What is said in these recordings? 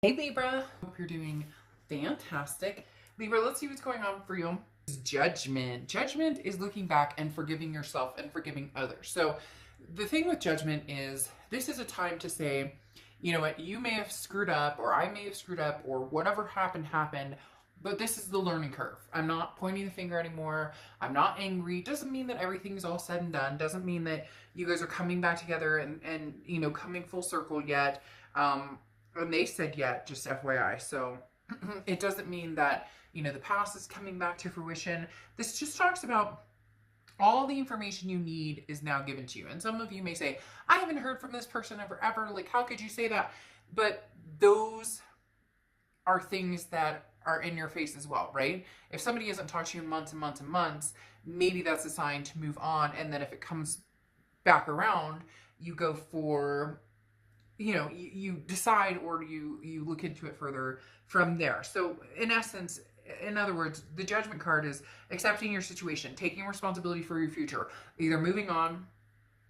Hey Libra, hope you're doing fantastic. Libra, let's see what's going on for you. Judgment. Judgment is looking back and forgiving yourself and forgiving others. So the thing with judgment is this is a time to say, you know what, you may have screwed up or I may have screwed up or whatever happened, but this is the learning curve. I'm not pointing the finger anymore. I'm not angry. Doesn't mean that everything's all said and done. Doesn't mean that you guys are coming back together and you know, coming full circle yet. And they said yet, just FYI. So it doesn't mean that, you know, the past is coming back to fruition. This just talks about all the information you need is now given to you. And some of you may say, I haven't heard from this person ever. Like, how could you say that? But those are things that are in your face as well, right? If somebody hasn't talked to you in months and months and months, maybe that's a sign to move on. And then if it comes back around, you go for, you know, you decide or you look into it further from there. So in essence, in other words, the judgment card is accepting your situation, taking responsibility for your future, either moving on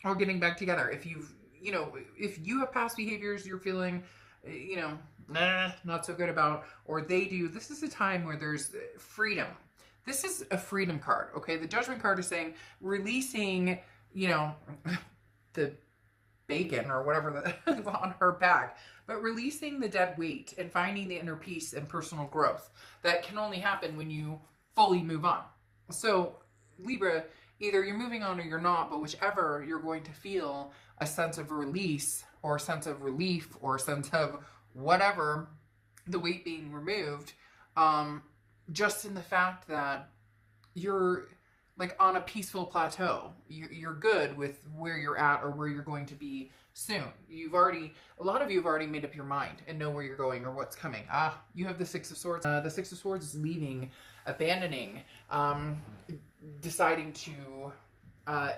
or getting back together. If if you have past behaviors you're feeling, you know, not so good about, or they do, this is a time where there's freedom. This is a freedom card, okay? The judgment card is saying releasing, you know, the bacon or whatever on her back, but releasing the dead weight and finding the inner peace and personal growth that can only happen when you fully move on. So Libra, either you're moving on or you're not, but whichever, you're going to feel a sense of release or a sense of relief or a sense of whatever, the weight being removed, just in the fact that you're like on a peaceful plateau. You're good with where you're at or where you're going to be soon. A lot of you have already made up your mind and know where you're going or what's coming. You have the Six of Swords. The Six of Swords is leaving, abandoning, deciding to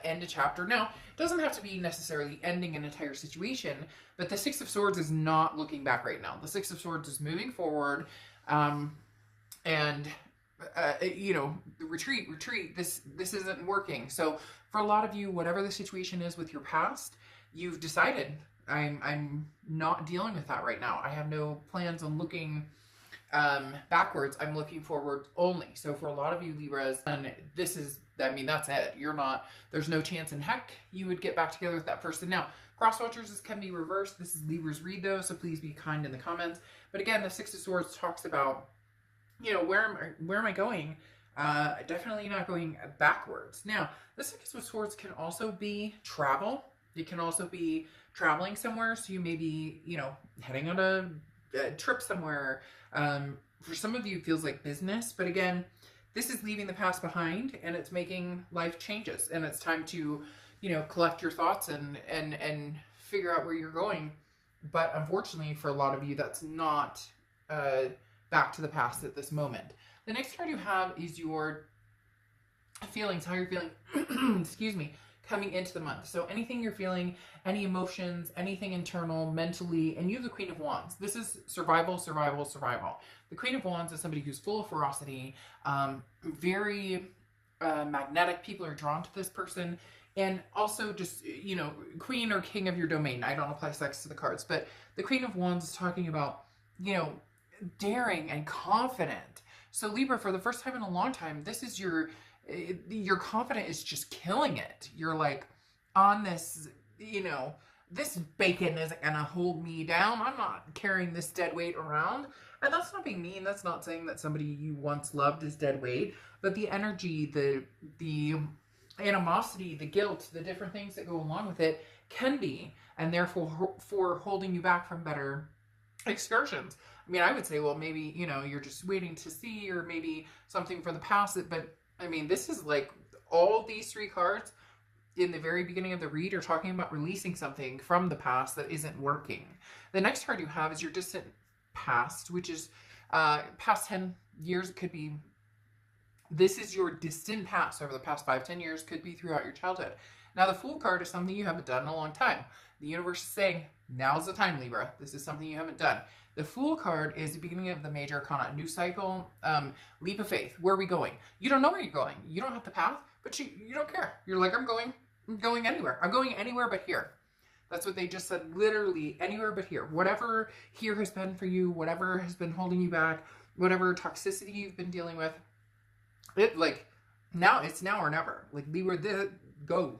end a chapter. Now, it doesn't have to be necessarily ending an entire situation, but the Six of Swords is not looking back right now. The Six of Swords is moving forward, and you know, retreat, this isn't working. So for a lot of you, whatever the situation is with your past, you've decided, I'm not dealing with that right now. I have no plans on looking backwards. I'm looking forward only. So for a lot of you Libras, and this is, I mean, that's it. You're not, there's no chance in heck you would get back together with that person. Now, cross watchers, this can be reversed. This is Libra's read though, so please be kind in the comments. But again, the Six of Swords talks about, you know, where am I going? Definitely not going backwards. Now, the Six of Swords can also be travel. It can also be traveling somewhere. So you may be, you know, heading on a trip somewhere. For some of you, it feels like business. But again, this is leaving the past behind and it's making life changes. And it's time to, you know, collect your thoughts and figure out where you're going. But unfortunately, for a lot of you, that's not back to the past at this moment. The next card you have is your feelings, how you're feeling, excuse me, coming into the month. So anything you're feeling, any emotions, anything internal, mentally, and you have the Queen of Wands. This is survival. The Queen of Wands is somebody who's full of ferocity, very magnetic. People are drawn to this person. And also just, you know, queen or king of your domain. I don't apply sex to the cards, but the Queen of Wands is talking about, you know, daring and confident. So Libra, for the first time in a long time, this is your confidence is just killing it. You're like on this, you know, this bacon isn't gonna hold me down. I'm not carrying this dead weight around. And that's not being mean. That's not saying that somebody you once loved is dead weight, but the energy, the animosity, the guilt, the different things that go along with it can be, and therefore for holding you back from better excursions. I mean, I would say, well, maybe, you know, you're just waiting to see, or maybe something from the past. But I mean, this is like all these three cards in the very beginning of the read are talking about releasing something from the past that isn't working. The next card you have is your distant past, which is past 10 years. It could be, this is your distant past over the past 5-10 years, could be throughout your childhood. Now, the Fool card is something you haven't done in a long time. The universe is saying, now's the time, Libra. This is something you haven't done. The Fool card is the beginning of the major arcana, new cycle, leap of faith. Where are we going? You don't know where you're going. You don't have the path, but you don't care. You're like, I'm going anywhere. I'm going anywhere but here. That's what they just said, literally anywhere but here. Whatever here has been for you, whatever has been holding you back, whatever toxicity you've been dealing with, it like now, it's now or never. Like Libra, go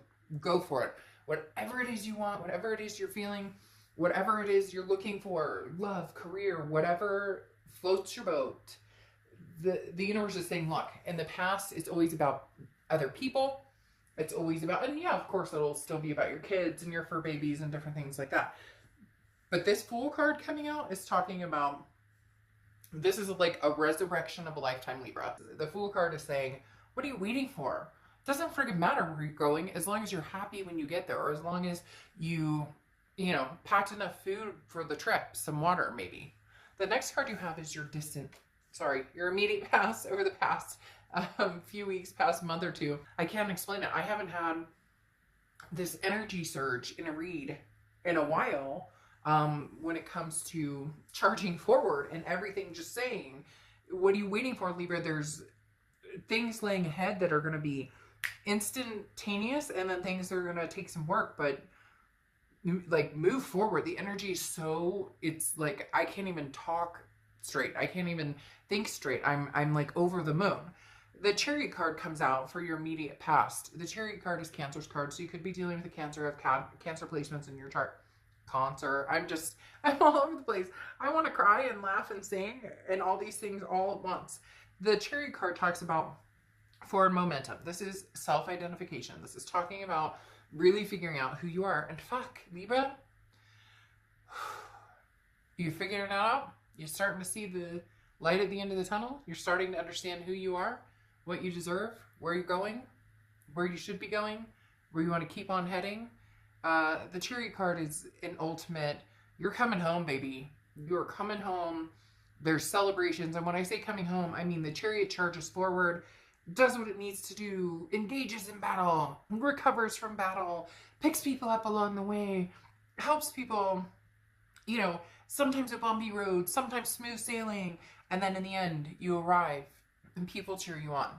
for it. Whatever it is you want, whatever it is you're feeling, whatever it is you're looking for, love, career, whatever floats your boat. The universe is saying, look, in the past, it's always about other people. It's always about, and yeah, of course, it'll still be about your kids and your fur babies and different things like that. But this Fool card coming out is talking about, this is like a resurrection of a lifetime, Libra. The Fool card is saying, what are you waiting for? It doesn't freaking matter where you're going, as long as you're happy when you get there, or as long as you know, packed enough food for the trip, some water maybe. The next card you have is your your immediate past over the past few weeks, past month or two. I can't explain it. I haven't had this energy surge in a read in a while when it comes to charging forward and everything just saying, what are you waiting for, Libra? There's things laying ahead that are going to be instantaneous, and then things that are going to take some work, but like move forward. The energy is so, it's like I can't even talk straight. I can't even think straight. I'm like over the moon. The Chariot card comes out for your immediate past. The Chariot card is Cancer's card, so you could be dealing with a Cancer, have Cancer placements in your chart. Cancer. I'm all over the place. I want to cry and laugh and sing and all these things all at once. The Chariot card talks about forward momentum. This is self-identification. This is talking about really figuring out who you are. And fuck, Libra, you're figuring it out. You're starting to see the light at the end of the tunnel. You're starting to understand who you are, what you deserve, where you're going, where you should be going, where you want to keep on heading. The Chariot card is an ultimate, you're coming home, baby. You're coming home. There's celebrations. And when I say coming home, I mean the Chariot charges forward, does what it needs to do, engages in battle, recovers from battle, picks people up along the way, helps people, you know, sometimes a bumpy road, sometimes smooth sailing, and then in the end, you arrive and people cheer you on.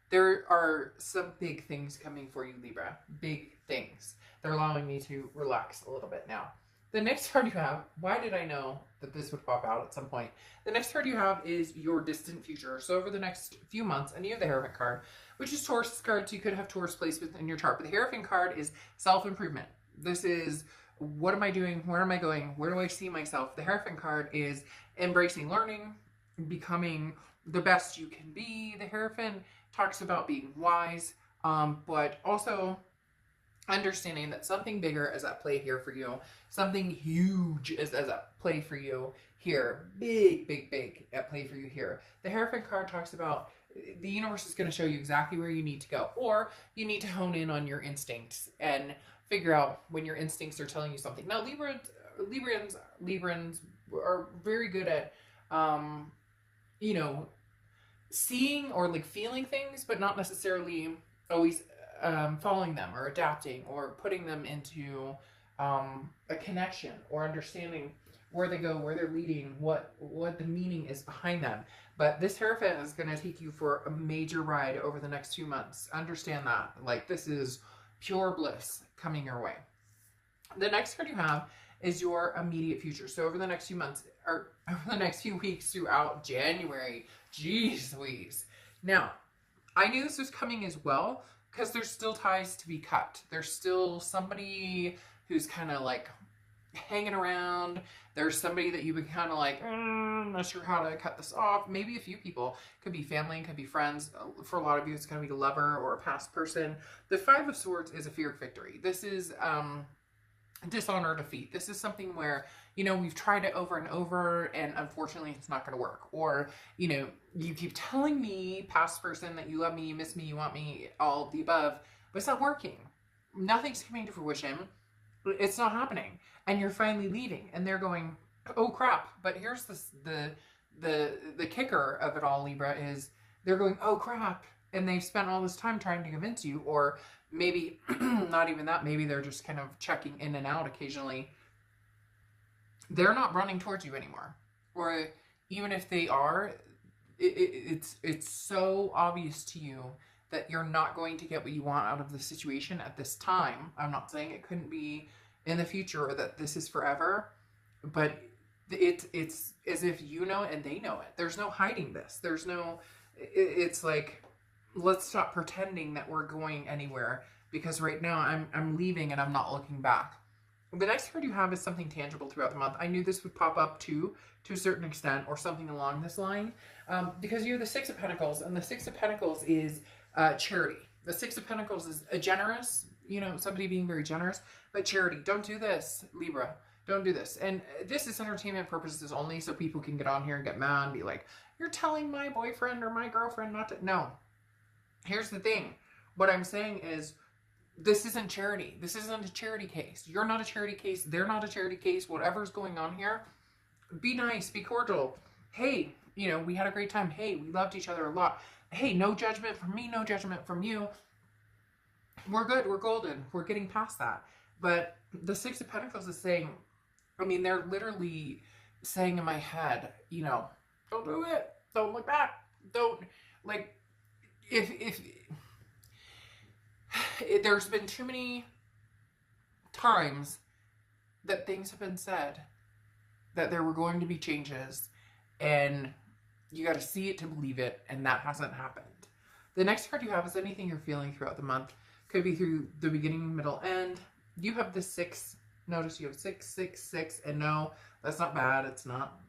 There are some big things coming for you, Libra. Big things. They're allowing me to relax a little bit now. The next card you have, why did I know that this would pop out at some point? The next card you have is your distant future. So over the next few months, and you have the Hierophant card, which is Taurus card, so you could have Taurus placement in your chart. But the Hierophant card is self-improvement. This is, what am I doing? Where am I going? Where do I see myself? The Hierophant card is embracing learning, becoming the best you can be. The Hierophant talks about being wise, but also understanding that something bigger is at play here for you. Something huge is at play for you here. Big, big, big at play for you here. The Hierophant card talks about the universe is going to show you exactly where you need to go, or you need to hone in on your instincts and figure out when your instincts are telling you something. Now, Librans are very good at, you know, seeing or like feeling things, but not necessarily always following them or adapting or putting them into a connection or understanding where they go, where they're leading, what the meaning is behind them. But this Hierophant is going to take you for a major ride over the next 2 months. Understand that. Like, this is pure bliss coming your way. The next card you have is your immediate future. So over the next few months, or over the next few weeks throughout January, geez Louise. Now, I knew this was coming as well, because there's still ties to be cut. There's still somebody who's kind of like hanging around. There's somebody that you've been kind of like, I'm not sure how to cut this off. Maybe a few people. Could be family, could be friends. For a lot of you, it's going to be a lover or a past person. The Five of Swords is a fear of victory. This is dishonor or defeat. This is something where, you know, we've tried it over and over and unfortunately it's not going to work. Or, you know, you keep telling me, past person, that you love me, you miss me, you want me, all of the above, but it's not working. Nothing's coming to fruition. It's not happening. And you're finally leaving and they're going, oh crap. But here's the kicker of it all, Libra, is they're going, oh crap. And they've spent all this time trying to convince you, or maybe not even that, maybe they're just kind of checking in and out occasionally. They're not running towards you anymore. Or even if they are, it's so obvious to you that you're not going to get what you want out of the situation at this time. I'm not saying it couldn't be in the future or that this is forever, but it's as if you know it and they know it. There's no hiding this. There's no, it's like, let's stop pretending that we're going anywhere, because right now I'm leaving and I'm not looking back. The next card you have is something tangible throughout the month. I knew this would pop up too, to a certain extent, or something along this line, because you have the Six of Pentacles, and the Six of Pentacles is charity. The Six of Pentacles is a generous, you know, somebody being very generous, but charity. Don't do this, Libra. Don't do this. And this is entertainment purposes only, so people can get on here and get mad and be like, you're telling my boyfriend or my girlfriend not to. No. Here's the thing. What I'm saying is, this isn't charity. This isn't a charity case. You're not a charity case. They're not a charity case. Whatever's going on here, be nice, be cordial. Hey, you know, we had a great time. Hey, we loved each other a lot. Hey, no judgment from me, no judgment from you. We're good. We're golden. We're getting past that. But the Six of Pentacles is saying, I mean, they're literally saying in my head, you know, don't do it. Don't look back. Don't, like, if there's been too many times that things have been said that there were going to be changes, and you got to see it to believe it, and that hasn't happened. The next card you have is anything you're feeling throughout the month. Could be through the beginning, middle, end. You have the 6. Notice you have 6, 6, 6, and no, that's not bad. It's not.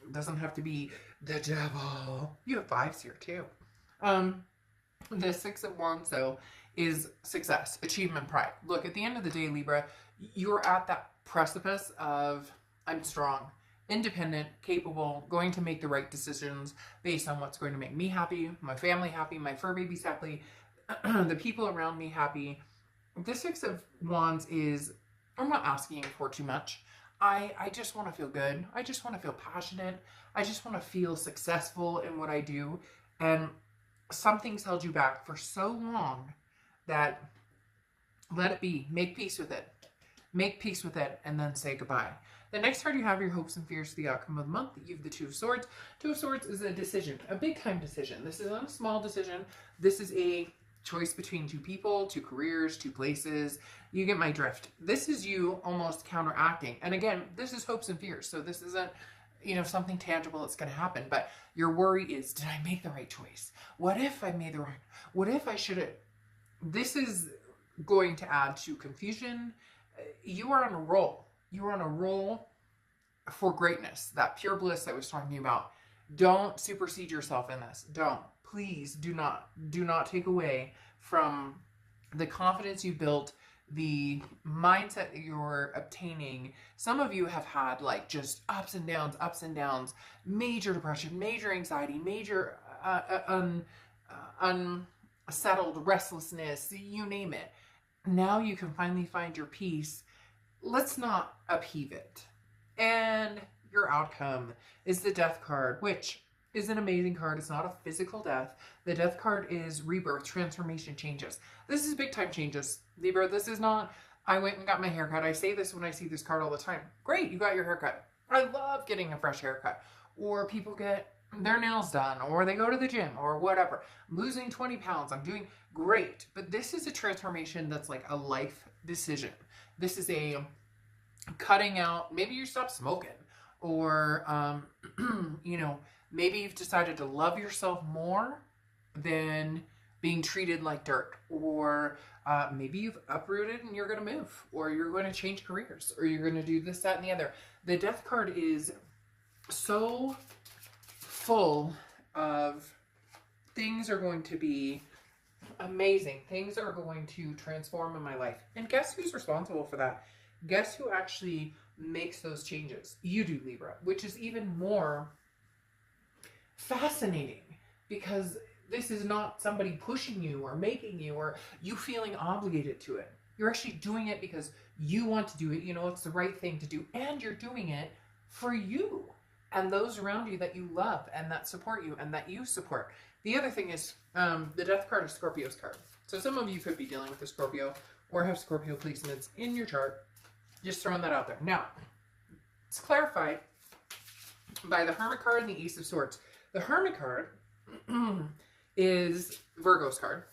It doesn't have to be the devil. You have 5s here too. The 6 of Wands, though, is success, achievement, pride. Look, at the end of the day, Libra, you're at that precipice of, I'm strong, independent, capable, going to make the right decisions based on what's going to make me happy, my family happy, my fur babies happy, the people around me happy. The 6 of Wands is, I'm not asking for too much. I just want to feel good. I just want to feel passionate. I just want to feel successful in what I do. And something's held you back for so long that let it be. Make peace with it. Make peace with it, and then say goodbye. The next card you have, your hopes and fears for the outcome of the month. You have the 2 of Swords. 2 of Swords is a decision, a big time decision. This is not a small decision. This is a choice between 2 people, 2 careers, 2 places. You get my drift. This is you almost counteracting. And again, this is hopes and fears. So this isn't, you know, something tangible that's going to happen. But your worry is, did I make the right choice? What if I made the right? What if I should have? This is going to add to confusion. You are on a roll. You are on a roll for greatness. That pure bliss I was talking about. Don't supersede yourself in this. Don't. Please do not take away from the confidence you built, the mindset that you're obtaining. Some of you have had like just ups and downs, major depression, major anxiety, major unsettled restlessness, you name it. Now you can finally find your peace. Let's not upheave it. And your outcome is the Death card, which is an amazing card. It's not a physical death. The Death card is rebirth, transformation, changes. This is big time changes, Libra. This is not, I went and got my haircut. I say this when I see this card all the time. Great, you got your haircut. I love getting a fresh haircut. Or people get their nails done, or they go to the gym, or whatever. I'm losing 20 pounds. I'm doing great. But this is a transformation that's like a life decision. This is a cutting out, maybe you stop smoking, or, you know, maybe you've decided to love yourself more than being treated like dirt, or maybe you've uprooted and you're going to move, or you're going to change careers, or you're going to do this, that, and the other. The Death card is so full of things are going to be amazing. Things are going to transform in my life. And guess who's responsible for that? Guess who actually makes those changes? You do, Libra, which is even more fascinating, because this is not somebody pushing you or making you or you feeling obligated to it. You're actually doing it because you want to do it. You know, it's the right thing to do, and you're doing it for you and those around you that you love and that support you and that you support. The other thing is the Death card is Scorpio's card. So some of you could be dealing with a Scorpio or have Scorpio placements in your chart. Just throwing that out there. Now, it's clarified by the Hermit card and the Ace of Swords. The Hermit card is Virgo's card.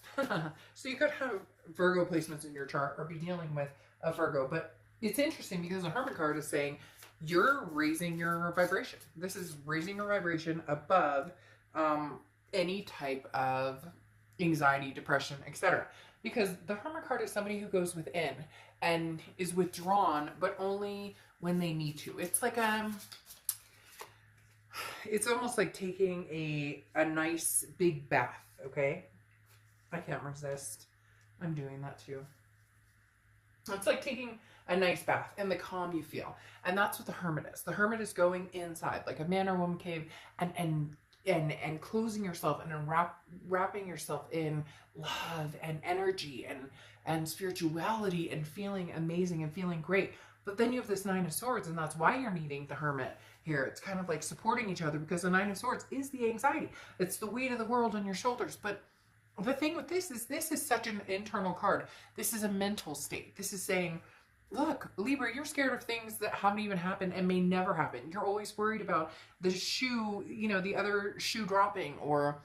So you could have Virgo placements in your chart or be dealing with a Virgo. But it's interesting because the Hermit card is saying you're raising your vibration. This is raising your vibration above any type of anxiety, depression, etc. Because the Hermit card is somebody who goes within and is withdrawn, but only when they need to. It's like it's almost like taking a nice big bath, okay? I can't resist. I'm doing that too. It's like taking a nice bath and the calm you feel. And that's what the Hermit is. The Hermit is going inside like a man or woman cave and closing yourself and wrapping yourself in love and energy and spirituality and feeling amazing and feeling great. But then you have this Nine of Swords, and that's why you're needing the Hermit here. It's kind of like supporting each other, because the Nine of Swords is the anxiety. It's the weight of the world on your shoulders. But the thing with this is such an internal card. This is a mental state. This is saying, look, Libra, you're scared of things that haven't even happened and may never happen. You're always worried about the shoe, the other shoe dropping, or,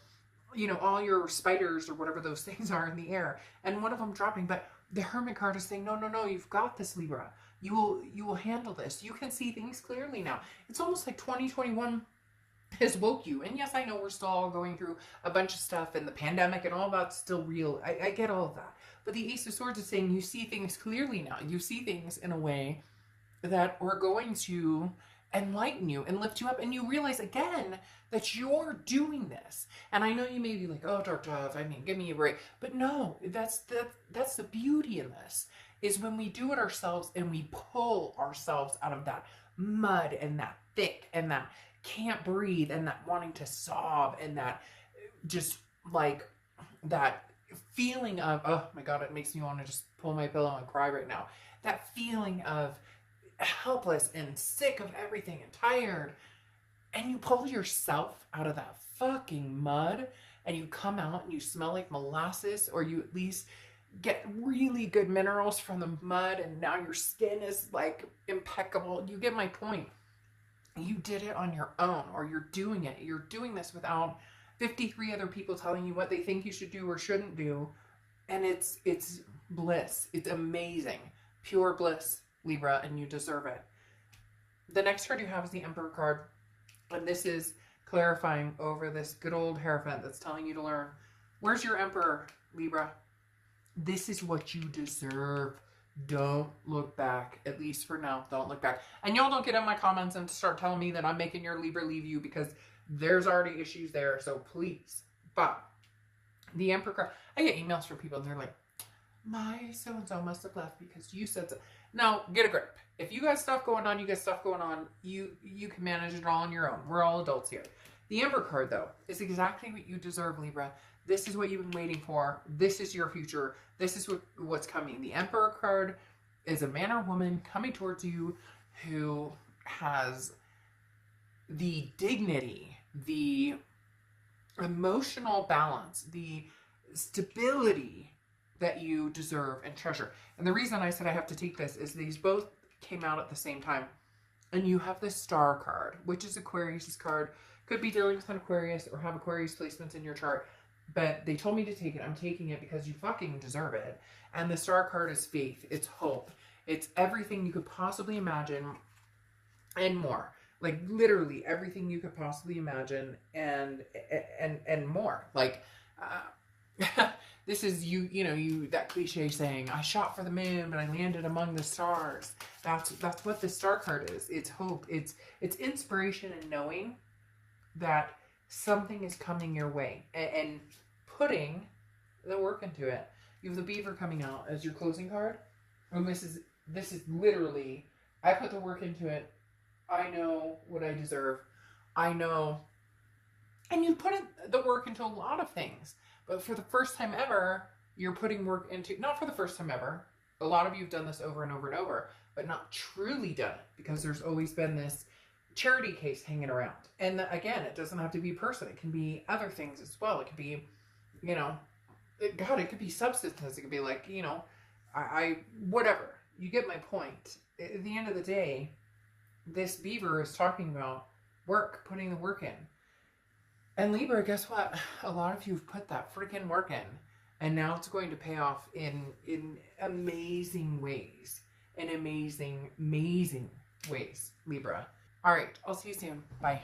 all your spiders or whatever those things are in the air, and one of them dropping. But the Hermit card is saying, no, you've got this, Libra. You will handle this. You can see things clearly now. It's almost like 2021 has woke you. And yes, I know we're still all going through a bunch of stuff, and the pandemic and all that's still real. I get all of that. But the Ace of Swords is saying you see things clearly now. You see things in a way that are going to enlighten you and lift you up. And you realize again that you're doing this. And I know you may be like, oh, Dark Dove, give me a break. But no, that's the beauty in this, is when we do it ourselves and we pull ourselves out of that mud and that thick and that can't breathe and that wanting to sob and that just like that feeling of, oh my God, it makes me want to just pull my pillow and cry right now. That feeling of helpless and sick of everything and tired. And you pull yourself out of that fucking mud and you come out and you smell like molasses, or you at least get really good minerals from the mud, and now your skin is like impeccable. You get my point. You did it on your own, or you're doing it. You're doing this without 53 other people telling you what they think you should do or shouldn't do. And it's bliss. It's amazing. Pure bliss, Libra, and you deserve it. The next card you have is the Emperor card. And this is clarifying over this good old Hierophant that's telling you to learn. Where's your Emperor, Libra? This is what you deserve. Don't look back. At least for now, don't look back. And y'all don't get in my comments and start telling me that I'm making your Libra leave you, because there's already issues there. So please. But the Emperor card, I get emails from people and they're like, my so-and-so must have left because you said so. Now, get a grip. If you got stuff going on, you got stuff going on. You can manage it all on your own. We're all adults here. The Emperor card, though, is exactly what you deserve, Libra. This is what you've been waiting for. This is your future. This is what's coming. The Emperor card is a man or woman coming towards you who has the dignity, the emotional balance, the stability that you deserve and treasure. And the reason I said I have to take this is these both came out at the same time. And you have the Star card, which is Aquarius's card. Could be dealing with an Aquarius or have Aquarius placements in your chart. But they told me to take it. I'm taking it because you fucking deserve it. And the Star card is faith. It's hope. It's everything you could possibly imagine and more. Like literally everything you could possibly imagine and more. Like this is you that cliche saying, I shot for the moon but I landed among the stars. That's what the Star card is. It's hope. It's inspiration and knowing that something is coming your way and putting the work into it. You have the Beaver coming out as your closing card. And this is literally, I put the work into it. I know what I deserve. I know. And you put the work into a lot of things. But for the first time ever, you're putting work into, not for the first time ever. A lot of you have done this over and over and over, but not truly done it, because there's always been this charity case hanging around. And again, it doesn't have to be a person. It can be other things as well. It could be, it could be substances. It could be like, whatever. You get my point. At the end of the day, this Beaver is talking about work, putting the work in. And Libra, guess what? A lot of you have put that freaking work in. And now it's going to pay off in amazing ways. in amazing, amazing ways, Libra. All right, I'll see you soon. Bye.